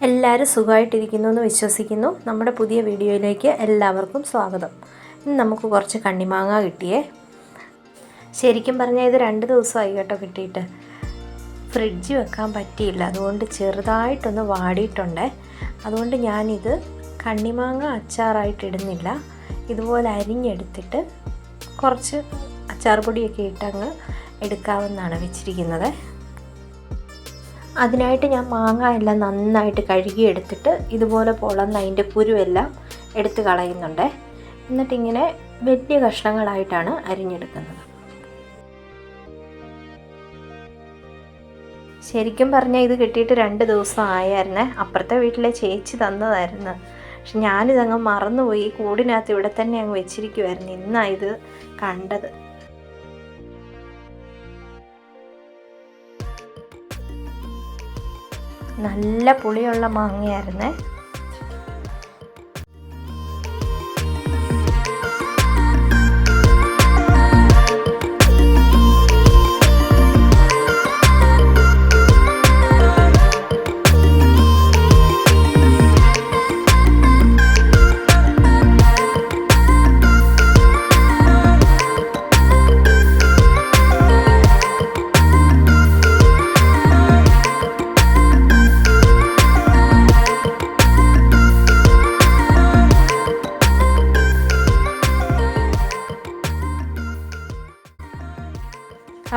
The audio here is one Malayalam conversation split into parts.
എല്ലാവരും സുഖമായിട്ടിരിക്കുന്നു എന്ന് വിശ്വസിക്കുന്നു. നമ്മുടെ പുതിയ വീഡിയോയിലേക്ക് എല്ലാവർക്കും സ്വാഗതം. ഇന്ന് നമുക്ക് കുറച്ച് കണ്ണിമാങ്ങ കിട്ടിയേ. ശരിക്കും പറഞ്ഞാൽ ഇത് 2 ദിവസമായി കേട്ടോ കിട്ടിയിട്ട്. ഫ്രിഡ്ജ് വെക്കാൻ പറ്റിയില്ല, അതുകൊണ്ട് ചെറുതായിട്ടൊന്ന് വാടിയിട്ടുണ്ട്. അതുകൊണ്ട് ഞാനിത് കണ്ണിമാങ്ങ അച്ചാറായിട്ട് ഇടുന്നില്ല, ഇതുപോലെ അരിഞ്ഞെടുത്തിട്ട് കുറച്ച് അച്ചാർ പൊടിയൊക്കെ ഇട്ടങ്ങ് എടുക്കാമെന്നാണ് വെച്ചിരിക്കുന്നത്. അതിനായിട്ട് ഞാൻ മാങ്ങ എല്ലാം നന്നായിട്ട് കഴുകിയെടുത്തിട്ട് ഇതുപോലെ പൊളന്ന് അതിൻ്റെ കുരുവെല്ലാം എടുത്ത് കളയുന്നുണ്ട്. എന്നിട്ടിങ്ങനെ വലിയ കഷ്ണങ്ങളായിട്ടാണ് അരിഞ്ഞെടുക്കുന്നത്. ശരിക്കും പറഞ്ഞാൽ ഇത് കിട്ടിയിട്ട് 2 ദിവസം ആയായിരുന്നേ. അപ്പുറത്തെ വീട്ടിലെ ചേച്ചി തന്നതായിരുന്നു. പക്ഷെ ഞാനിതങ്ങ് മറന്നുപോയി. കൂടിനകത്ത് ഇവിടെ തന്നെ അങ്ങ് വെച്ചിരിക്കുമായിരുന്നു. ഇന്നാണ് ഇത് കണ്ടത്. നല്ല പുളിയുള്ള മാങ്ങയായിരുന്നേ.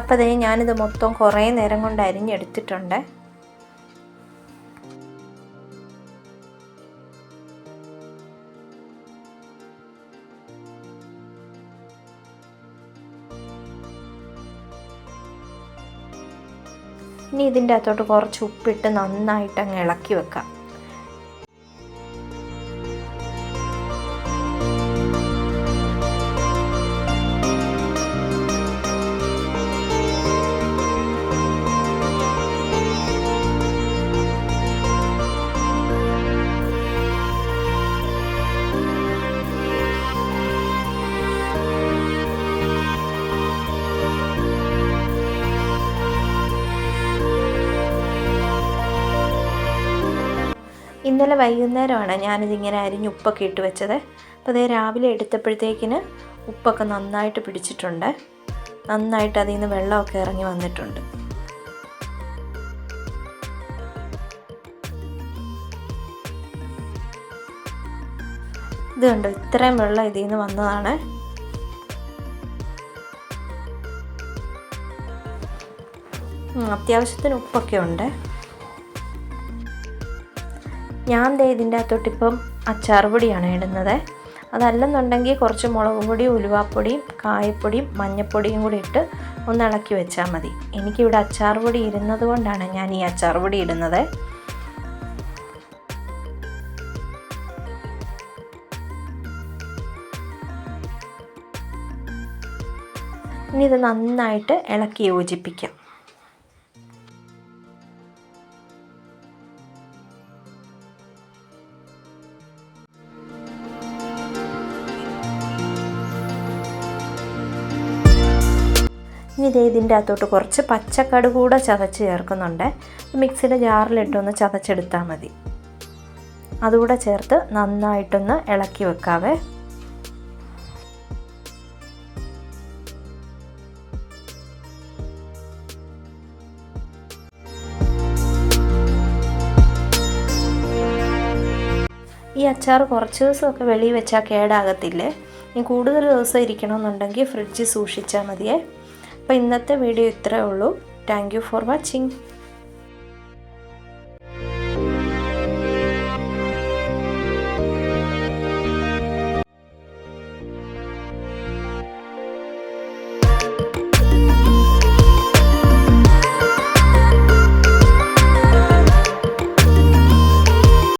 അപ്പോൾ അതേ ഞാനിത് മൊത്തം കുറേ നേരം കൊണ്ട് അരിഞ്ഞെടുത്തിട്ടുണ്ട്. ഇനി ഇതിൻ്റെ അകത്തോട്ട് കുറച്ച് ഉപ്പിട്ട് നന്നായിട്ട് അങ്ങ് ഇളക്കി വെക്കാം. ഇന്നലെ വൈകുന്നേരമാണ് ഞാനിതിങ്ങനെ അരിഞ്ഞ് ഉപ്പൊക്കെ ഇട്ട് വെച്ചത്. അപ്പോൾ അതേ രാവിലെ എടുത്തപ്പോഴത്തേക്കിന് ഉപ്പൊക്കെ നന്നായിട്ട് പിടിച്ചിട്ടുണ്ട്. നന്നായിട്ട് അതിൽ നിന്ന് വെള്ളമൊക്കെ ഇറങ്ങി വന്നിട്ടുണ്ട്. ഇത് കണ്ടോ, ഇത്രയും വെള്ളം ഇതിൽ നിന്ന് വന്നതാണ്. അത്യാവശ്യത്തിന് ഉപ്പൊക്കെ ഉണ്ട്. ഞാൻ ഇതിൻ്റെ അകത്തോട്ടിപ്പം അച്ചാർ പൊടിയാണ് ഇടുന്നത്. അതല്ലെന്നുണ്ടെങ്കിൽ കുറച്ച് മുളക് പൊടിയും ഉലുവാപ്പൊടിയും കായപ്പൊടിയും മഞ്ഞൾപ്പൊടിയും കൂടി ഇട്ട് ഒന്ന് ഇളക്കി വെച്ചാൽ മതി. എനിക്കിവിടെ അച്ചാർ പൊടി ഇരുന്നത് കൊണ്ടാണ് ഞാൻ ഈ അച്ചാർ പൊടി ഇടുന്നത്. ഇനി ഇത് നന്നായിട്ട് ഇളക്കി യോജിപ്പിക്കാം. ഇനി ഇതിൻ്റെ അകത്തോട്ട് കുറച്ച് പച്ചക്കടുക് കൂടെ ചതച്ച് ചേർക്കുന്നുണ്ട്. മിക്സിയുടെ ജാറിലിട്ടൊന്ന് ചതച്ചെടുത്താൽ മതി. അതുകൂടെ ചേർത്ത് നന്നായിട്ടൊന്ന് ഇളക്കി വെക്കാവേ. ഈ അച്ചാർ കുറച്ച് ദിവസമൊക്കെ വെളിയിൽ വെച്ചാൽ കേടാകത്തില്ലേ. ഇനി കൂടുതൽ ദിവസം ഇരിക്കണമെന്നുണ്ടെങ്കിൽ ഫ്രിഡ്ജിൽ സൂക്ഷിച്ചാൽ മതിയേ. അപ്പോൾ ഇന്നത്തെ വീഡിയോ ഇത്രയേ ഉള്ളൂ. Thank you for watching.